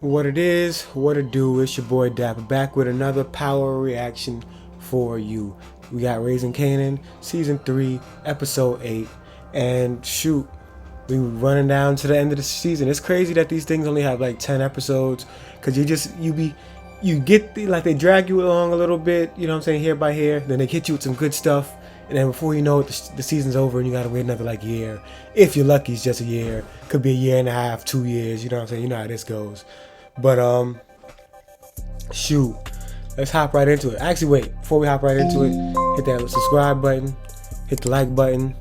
What it is, what it do, it's your boy Dapper back with another power reaction for you. We got Raising Kanan, Season 3, Episode 8, and shoot, we running down to the end of the season. It's crazy that these things only have like 10 episodes, because like they drag you along a little bit, you know what I'm saying, here by here, then they hit you with some good stuff, and then before you know it, the season's over and you gotta wait another like year. If you're lucky, it's just a year. Could be a year and a half, 2 years, you know what I'm saying, you know how this goes. But shoot, let's hop right into it. Actually, wait, before we hop right into it, hit that subscribe button, hit the like button.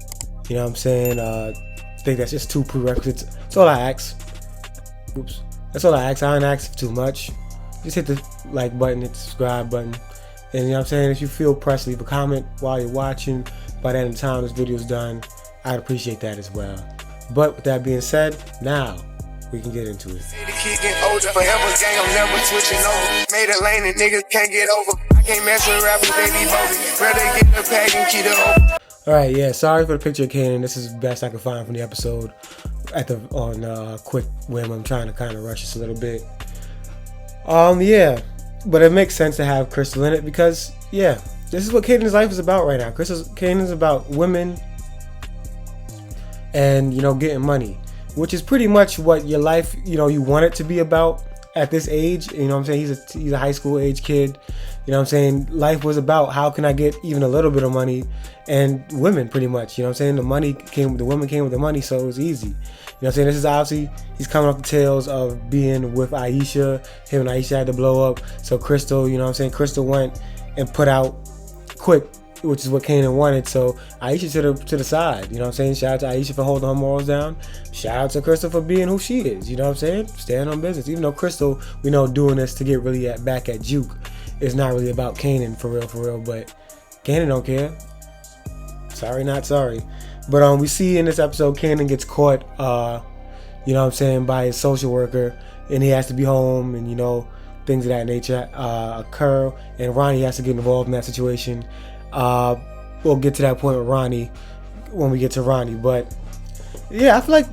You know what I'm saying? I think that's just two prerequisites. That's all I ask. Oops, that's all I ask. I don't ask for too much. Just hit the like button, hit the subscribe button, and you know what I'm saying. If you feel pressed, leave a comment while you're watching. By the end of the time this video's done, I'd appreciate that as well. But with that being said, now we can get into it. Alright, yeah, sorry for the picture of Kanan. This is the best I could find from the episode on quick whim. I'm trying to kind of rush this a little bit. Yeah, but it makes sense to have Crystal in it because, yeah, this is what Kanan's life is about right now. Kanan's about women and, you know, getting money, which is pretty much what your life, you know, you want it to be about at this age. You know what I'm saying? He's a high school age kid. You know what I'm saying? Life was about how can I get even a little bit of money, and women pretty much. You know what I'm saying? The women came with the money, so it was easy. You know what I'm saying? This is obviously, he's coming off the tails of being with Aisha. Him and Aisha had to blow up. So Crystal, you know what I'm saying? Crystal went and put out quick, which is what Kanan wanted. So Aisha to the side, you know what I'm saying? Shout out to Aisha for holding her morals down. Shout out to Crystal for being who she is, you know what I'm saying? Staying on business. Even though Crystal, we know, doing this to get really back at Juke, it's not really about Kanan for real, but Kanan don't care. Sorry, not sorry. But we see in this episode Kanan gets caught, you know what I'm saying, by his social worker, and he has to be home, and you know, things of that nature occur, and Ronnie has to get involved in that situation. We'll get to that point with Ronnie when we get to Ronnie, but yeah, I feel like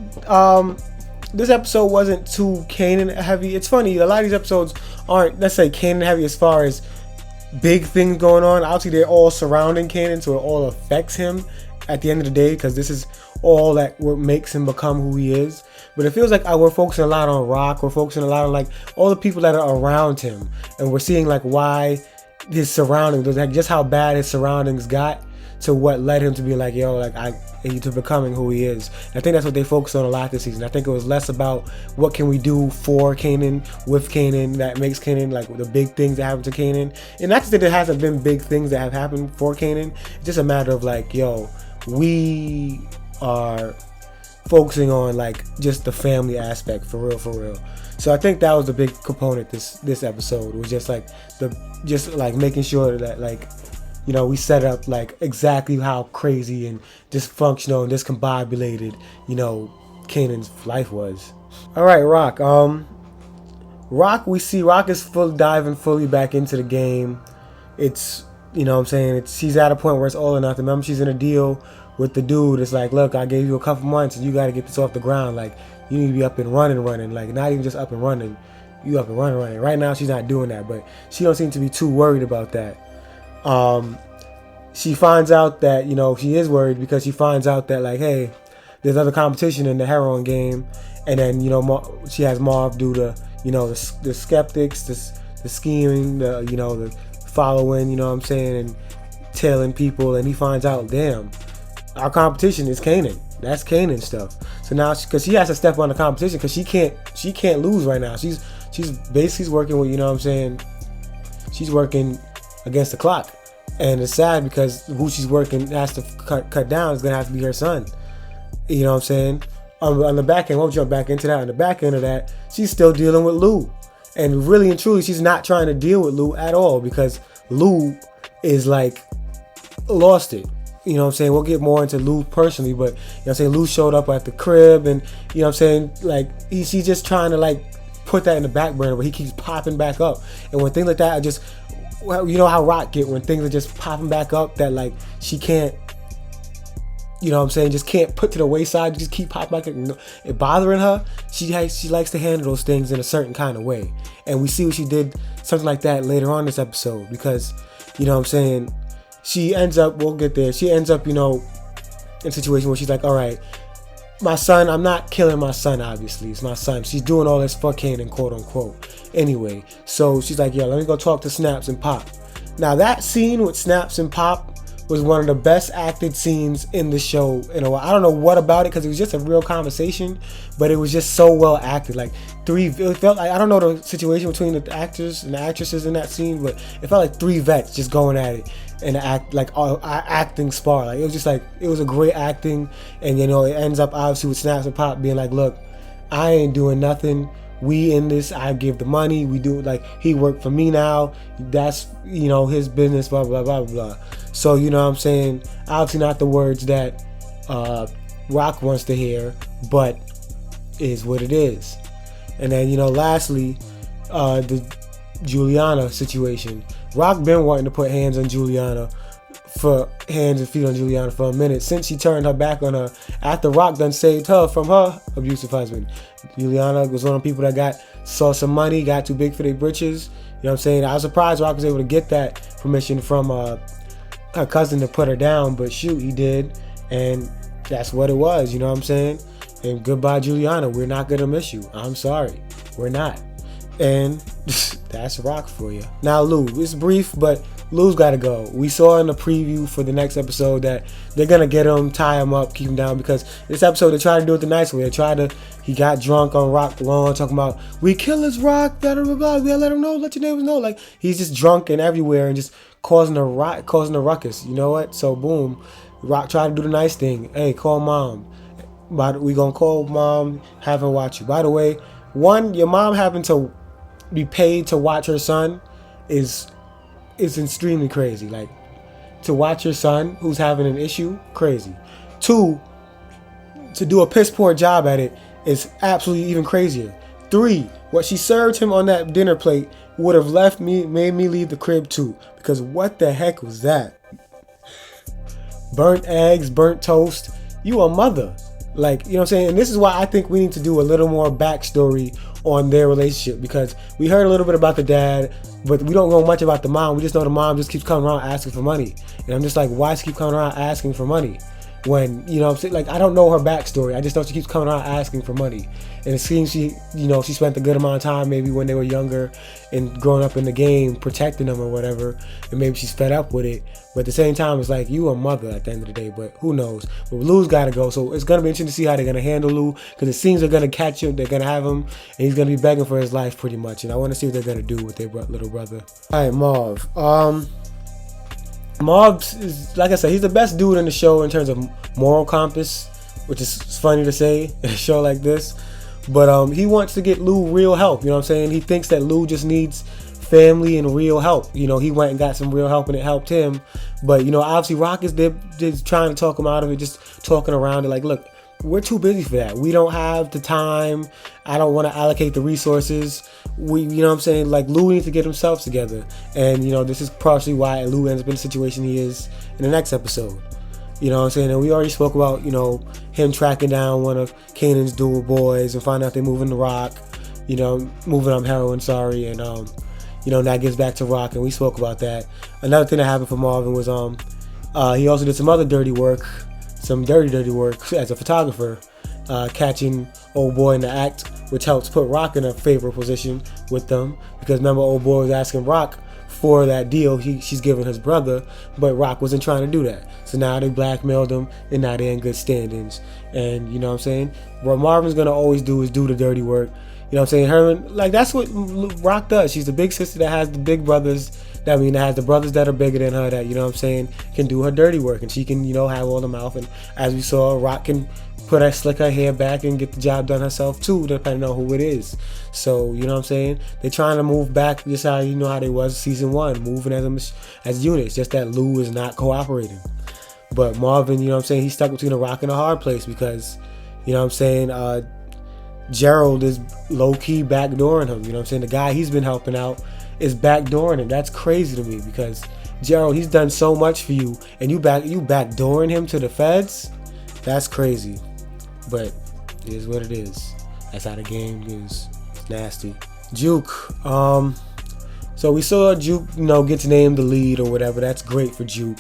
this episode wasn't too Kanan heavy. It's funny, a lot of these episodes aren't, let's say, Kanan heavy as far as big things going on. Obviously, they're all surrounding Kanan, so it all affects him at the end of the day, because this is all that what makes him become who he is. But it feels like we're focusing a lot on Rock. We're focusing a lot on like all the people that are around him, and we're seeing like why his surroundings, like just how bad his surroundings got to what led him to be like, yo, like to becoming who he is. And I think that's what they focused on a lot this season. I think it was less about what can we do for Kanan, with Kanan, that makes Kanan, like the big things that happen to Kanan. And not to say there hasn't been big things that have happened for Kanan. It's just a matter of like, yo, we are focusing on like just the family aspect for real. So I think that was the big component this episode, was just like making sure that, like, you know, we set up like exactly how crazy and dysfunctional and discombobulated, you know, Kanan's life was. All right, Rock. Rock, we see Rock is diving fully back into the game. It's, you know what I'm saying, she's at a point where it's all or nothing. Remember, she's in a deal with the dude. It's like, look, I gave you a couple months and you got to get this off the ground. Like, you need to be up and running. Like, not even just up and running. You up and running. Right now, she's not doing that, but she don't seem to be too worried about that. She finds out that, you know, she is worried because she finds out that, like, hey, there's other competition in the heroin game, and then, you know, she has Marv do the, you know, the skeptics, the scheming, you know, the following, you know what I'm saying, and tailing people, and he finds out, damn, our competition is Kanan. That's Kanan stuff. So now, because she has to step on the competition, because she can't lose right now. She's basically working with, you know what I'm saying, she's working against the clock. And it's sad because who she's working has to cut down is going to have to be her son. You know what I'm saying? On the back end, we'll jump back into that. On the back end of that, she's still dealing with Lou. And really and truly, she's not trying to deal with Lou at all, because Lou is like lost it. You know what I'm saying? We'll get more into Lou personally, but you know what I'm saying, Lou showed up at the crib, and you know what I'm saying, like she's just trying to like put that in the back burner, but he keeps popping back up. And when things like that are just, well, you know how Rock get when things are just popping back up, that like she can't you know what I'm saying, just can't put to the wayside, just keep popping like it bothering her. She likes to handle those things in a certain kind of way. And we see what she did, something like that later on this episode, because, you know what I'm saying, she ends up, we'll get there, she ends up, you know, in a situation where she's like, all right, my son, I'm not killing my son, obviously. It's my son. She's doing all this for Kanan, quote unquote. Anyway, so she's like, yo, let me go talk to Snaps and Pop. Now, that scene with Snaps and Pop was one of the best acted scenes in the show in a while. I don't know what about it, because it was just a real conversation, but it was just so well acted. Like it felt like, I don't know the situation between the actors and the actresses in that scene, but it felt like three vets just going at it and acting spar. Like it was just like, it was a great acting, and you know, it ends up obviously with Snaps and Pop being like, look, I ain't doing nothing. We in this, I give the money, we do, like, he worked for me now, that's, you know, his business, blah blah blah blah. So, you know what I'm saying, obviously not the words that Rock wants to hear, but is what it is. And then, you know, lastly, the Juliana situation. Rock been wanting to put hands and feet on Juliana for a minute, since she turned her back on her after Rock done saved her from her abusive husband. Juliana was one of the people that saw some money, got too big for their britches. You know what I'm saying? I was surprised Rock was able to get that permission from her cousin to put her down, but shoot, he did, and that's what it was. You know what I'm saying? And goodbye, Juliana. We're not gonna miss you. I'm sorry, we're not. And that's Rock for you. Now Lou, it's brief, but Lou's got to go. We saw in the preview for the next episode that they're going to get him, tie him up, keep him down, because this episode they tried to do it the nice way. He got drunk on Rock lawn talking about, we kill his Rock, blah, blah, blah, we gotta let him know, let your neighbors know. Like, he's just drunk and everywhere and just causing a ruckus. You know what? So boom, Rock tried to do the nice thing. Hey, call mom. We going to call mom, have her watch you. By the way, your mom having to be paid to watch her son is extremely crazy. Like, to watch your son who's having an issue, crazy. 2, to do a piss poor job at it is absolutely even crazier. 3, what she served him on that dinner plate would have made me leave the crib too, because what the heck was that? Burnt eggs, burnt toast. You a mother. Like, you know what I'm saying? And this is why I think we need to do a little more backstory on their relationship, because we heard a little bit about the dad, but we don't know much about the mom. We just know the mom just keeps coming around asking for money. And I'm just like, why does she keep coming around asking for money? When, you know what I'm saying, like, I don't know her backstory. I just know she keeps coming around asking for money. And it seems she spent a good amount of time maybe when they were younger and growing up in the game, protecting them or whatever. And maybe she's fed up with it. But at the same time, it's like, you a mother at the end of the day, but who knows? But Lou's got to go. So it's going to be interesting to see how they're going to handle Lou, because it seems they're going to catch him. They're going to have him, and he's going to be begging for his life pretty much. And I want to see what they're going to do with their little brother. All right, Marv. Marv is, like I said, he's the best dude in the show in terms of moral compass, which is funny to say in a show like this. But he wants to get Lou real help. You know what I'm saying? He thinks that Lou just needs family and real help. You know, he went and got some real help and it helped him. But, you know, obviously Rock is just trying to talk him out of it, just talking around it. Like, look, we're too busy for that. We don't have the time. I don't want to allocate the resources. You know what I'm saying? Like, Lou needs to get himself together. And, you know, this is partially why Lou ends up in the situation he is in the next episode. You know what I'm saying? And we already spoke about, you know, him tracking down one of Kanan's dual boys and finding out they're moving to Rock. You know, moving on heroin, sorry. And, you know, that gets back to Rock, and we spoke about that. Another thing that happened for Marvin was he also did some other dirty work as a photographer, catching old boy in the act, which helps put Rock in a favorable position with them, because remember, old boy was asking Rock for that deal she's giving his brother, but Rock wasn't trying to do that. So now they blackmailed him, and now they're in good standings. And you know what I'm saying? What Marvin's gonna always do is do the dirty work. You know what I'm saying? Herman, like, that's what Rock does. She's the big sister that has the big brothers. That has the brothers that are bigger than her, that, you know what I'm saying, can do her dirty work, and she can, you know, have all the mouth. And as we saw, Rock can slick her hair back and get the job done herself too, depending on who it is. So, you know what I'm saying? They're trying to move back just how, you know, how they was season 1, moving as units, just that Lou is not cooperating. But Marvin, you know what I'm saying, he's stuck between a rock and a hard place, because, you know what I'm saying, Gerald is low-key backdooring him. You know what I'm saying? The guy he's been helping out is backdooring him. That's crazy to me, because Gerald, he's done so much for you, and you backdooring him to the feds? That's crazy. But it is what it is. That's how the game is. It's nasty. Juke. So we saw Juke, gets named the lead or whatever. That's great for Juke.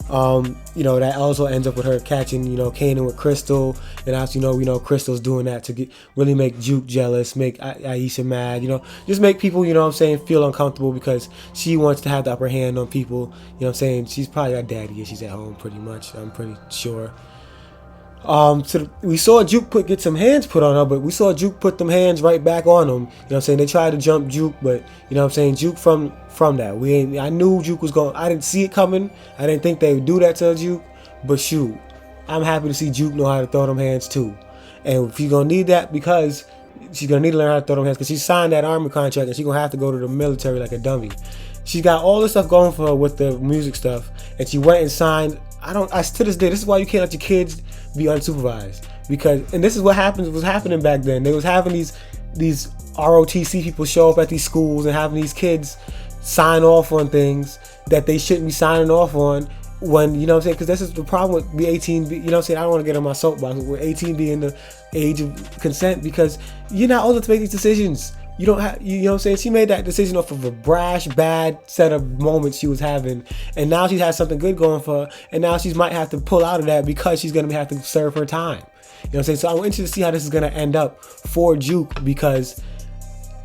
That also ends up with her catching, Kanan with Crystal. And as Crystal's doing that to really make Juke jealous, make Aisha mad, just make people, feel uncomfortable because she wants to have the upper hand on people. She's probably got daddy if she's at home pretty much, I'm pretty sure. So we saw Juke get some hands put on her, but we saw Juke put them hands right back on him. They tried to jump Juke, but Juke from that. I knew Juke was going. I didn't see it coming. I didn't think they would do that to Juke, but shoot, I'm happy to see Juke know how to throw them hands too. And if you're gonna need that, because she's gonna need to learn how to throw them hands, because she signed that army contract and she's gonna have to go to the military like a dummy. She's got all this stuff going for her with the music stuff, and she went and signed. To this day, this is why you can't let your kids be unsupervised, and this is what was happening back then. They was having these ROTC people show up at these schools and having these kids sign off on things that they shouldn't be signing off on when, because this is the problem with the 18, I don't want to get on my soapbox with 18 being the age of consent, because you're not old enough to make these decisions. You don't have, she made that decision off of a brash, bad set of moments she was having, and now she has something good going for her, and now she might have to pull out of that because she's going to have to serve her time. So I'm interested to see how this is going to end up for Juke, because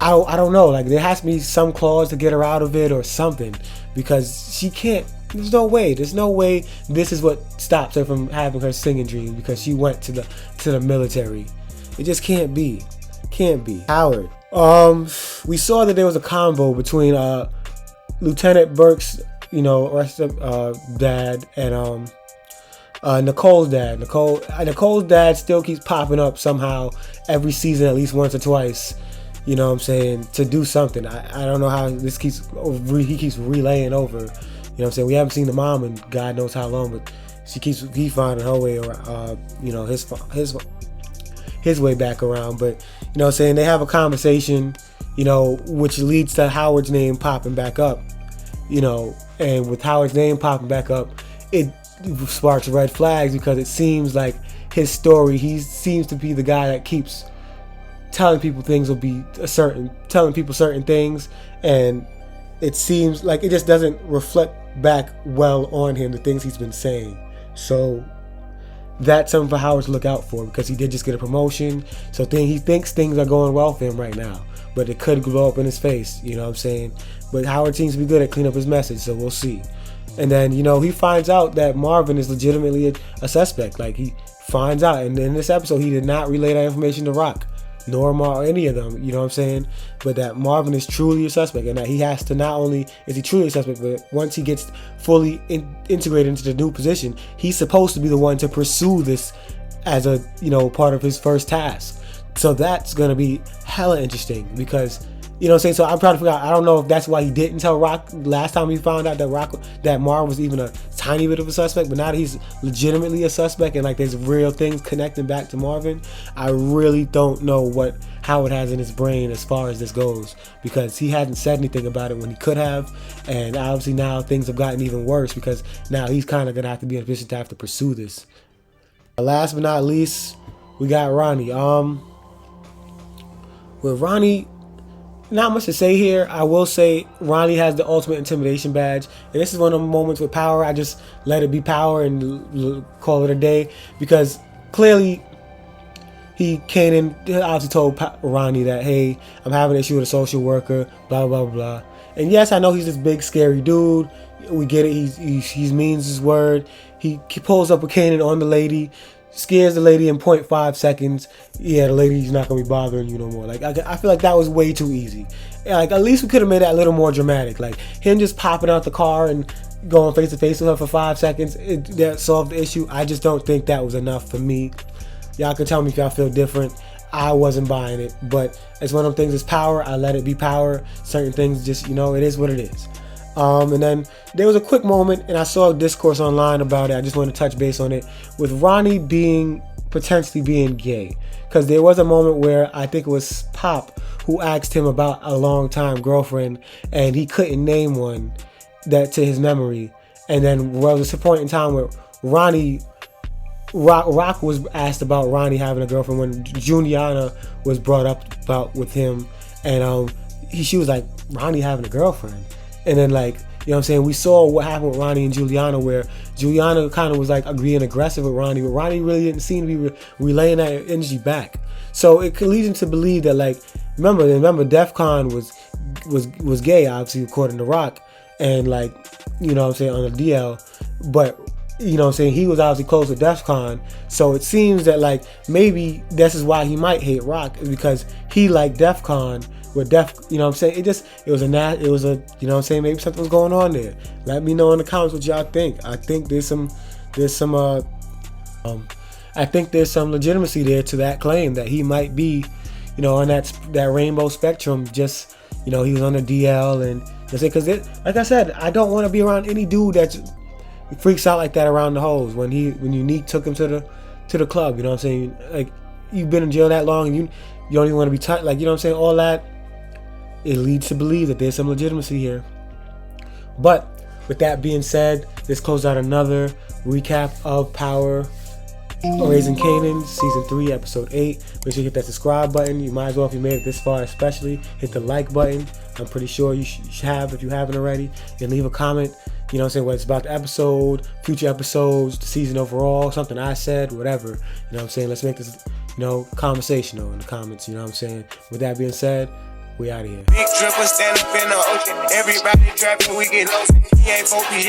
I don't know, like there has to be some clause to get her out of it or something, because she can't. There's no way this is what stops her from having her singing dreams, because she went to the military. It just can't be. Howard. We saw that there was a convo between Lieutenant Burke's, dad and Nicole's dad. Nicole's dad still keeps popping up somehow every season, at least once or twice. To do something. I don't know how this he keeps relaying over. We haven't seen the mom in God knows how long, but he finding her way around. His way back around. But they have a conversation, which leads to Howard's name popping back up. And with Howard's name popping back up, it sparks red flags, because it seems like his story, he seems to be the guy that keeps telling people things will be telling people certain things, and it seems like it just doesn't reflect back well on him, the things he's been saying. So that's something for Howard to look out for, because he did just get a promotion, so he thinks things are going well for him right now, but it could blow up in his face, but Howard seems to be good at cleaning up his message, so we'll see. And then he finds out that Marvin is legitimately a suspect. Like, he finds out, and in this episode he did not relay that information to Rock nor Mar or any of them, but that Marvin is truly a suspect, and that he has to, not only is he truly a suspect, but once he gets fully integrated into the new position, he's supposed to be the one to pursue this as a part of his first task. So that's going to be hella interesting, because so I'm trying to figure out, I don't know if that's why he didn't tell Rock last time he found out that Marvin was even a tiny bit of a suspect, but now that he's legitimately a suspect and like there's real things connecting back to Marvin, I really don't know what Howard has in his brain as far as this goes, because he hadn't said anything about it when he could have, and obviously now things have gotten even worse, because now he's kind of going to have to be in a position to have to pursue this. Last but not least, we got Ronnie. With Ronnie, not much to say here. I will say Ronnie has the ultimate intimidation badge, and this is one of the moments with power. I just let it be power and call it a day, because clearly Kanan obviously told Ronnie that, hey, I'm having an issue with a social worker, blah blah blah. And yes, I know he's this big scary dude. We get it. He means his word. He pulls up with Kanan on the lady, scares the lady in 0.5 seconds. Yeah, the lady's not gonna be bothering you no more. Like, I feel like that was way too easy. Like, at least we could have made that a little more dramatic. Like, him just popping out the car and going face to face with her for 5 seconds, that solved the issue. I just don't think that was enough for me. Y'all can tell me if y'all feel different. I wasn't buying it, but it's one of them things. It's power. I let it be power. Certain things just, it is what it is. And then there was a quick moment, and I saw a discourse online about it. I just want to touch base on it, with Ronnie potentially being gay, because there was a moment where I think it was Pop who asked him about a long-time girlfriend, and he couldn't name one that to his memory. And then there was a point in time where Ronnie Rock was asked about Ronnie having a girlfriend when Juliana was brought up about with him, and she was like, Ronnie having a girlfriend, and then like, you know what I'm saying, we saw what happened with Ronnie and Juliana, where Juliana kind of was like being aggressive with Ronnie, but Ronnie really didn't seem to be relaying that energy back. So it could lead him to believe that, like, remember Def Con was gay, obviously, according to Rock, and like, you know what I'm saying, on the DL, but you know what I'm saying, he was obviously close to Def Con, so it seems that like maybe this is why he might hate Rock, because he liked Def Con with Def, you know what I'm saying, it was a, you know what I'm saying, maybe something was going on there. Let me know in the comments what y'all think. I think there's some I think there's some legitimacy there to that claim that he might be, you know, on that rainbow spectrum. Just, you know, he was on the DL, and because like I said, I don't want to be around any dude that freaks out like that around the hoes. When Unique took him to the club, you know what I'm saying? Like, you've been in jail that long, and you don't even want to be touched. Like, you know what I'm saying? All that, it leads to believe that there's some legitimacy here. But with that being said, this closed out another recap of Power Raising Kanan, Season 3, Episode 8. Make sure you hit that subscribe button. You might as well, if you made it this far especially. Hit the like button. I'm pretty sure you should have, if you haven't already. And leave a comment, you know what I'm saying, whether it's about the episode, future episodes, the season overall, something I said, whatever. You know what I'm saying? Let's make this, you know, conversational in the comments, you know what I'm saying? With that being said, we out of here. Big dripper stand up in the ocean. Everybody trapping, we get lost. He ain't focused.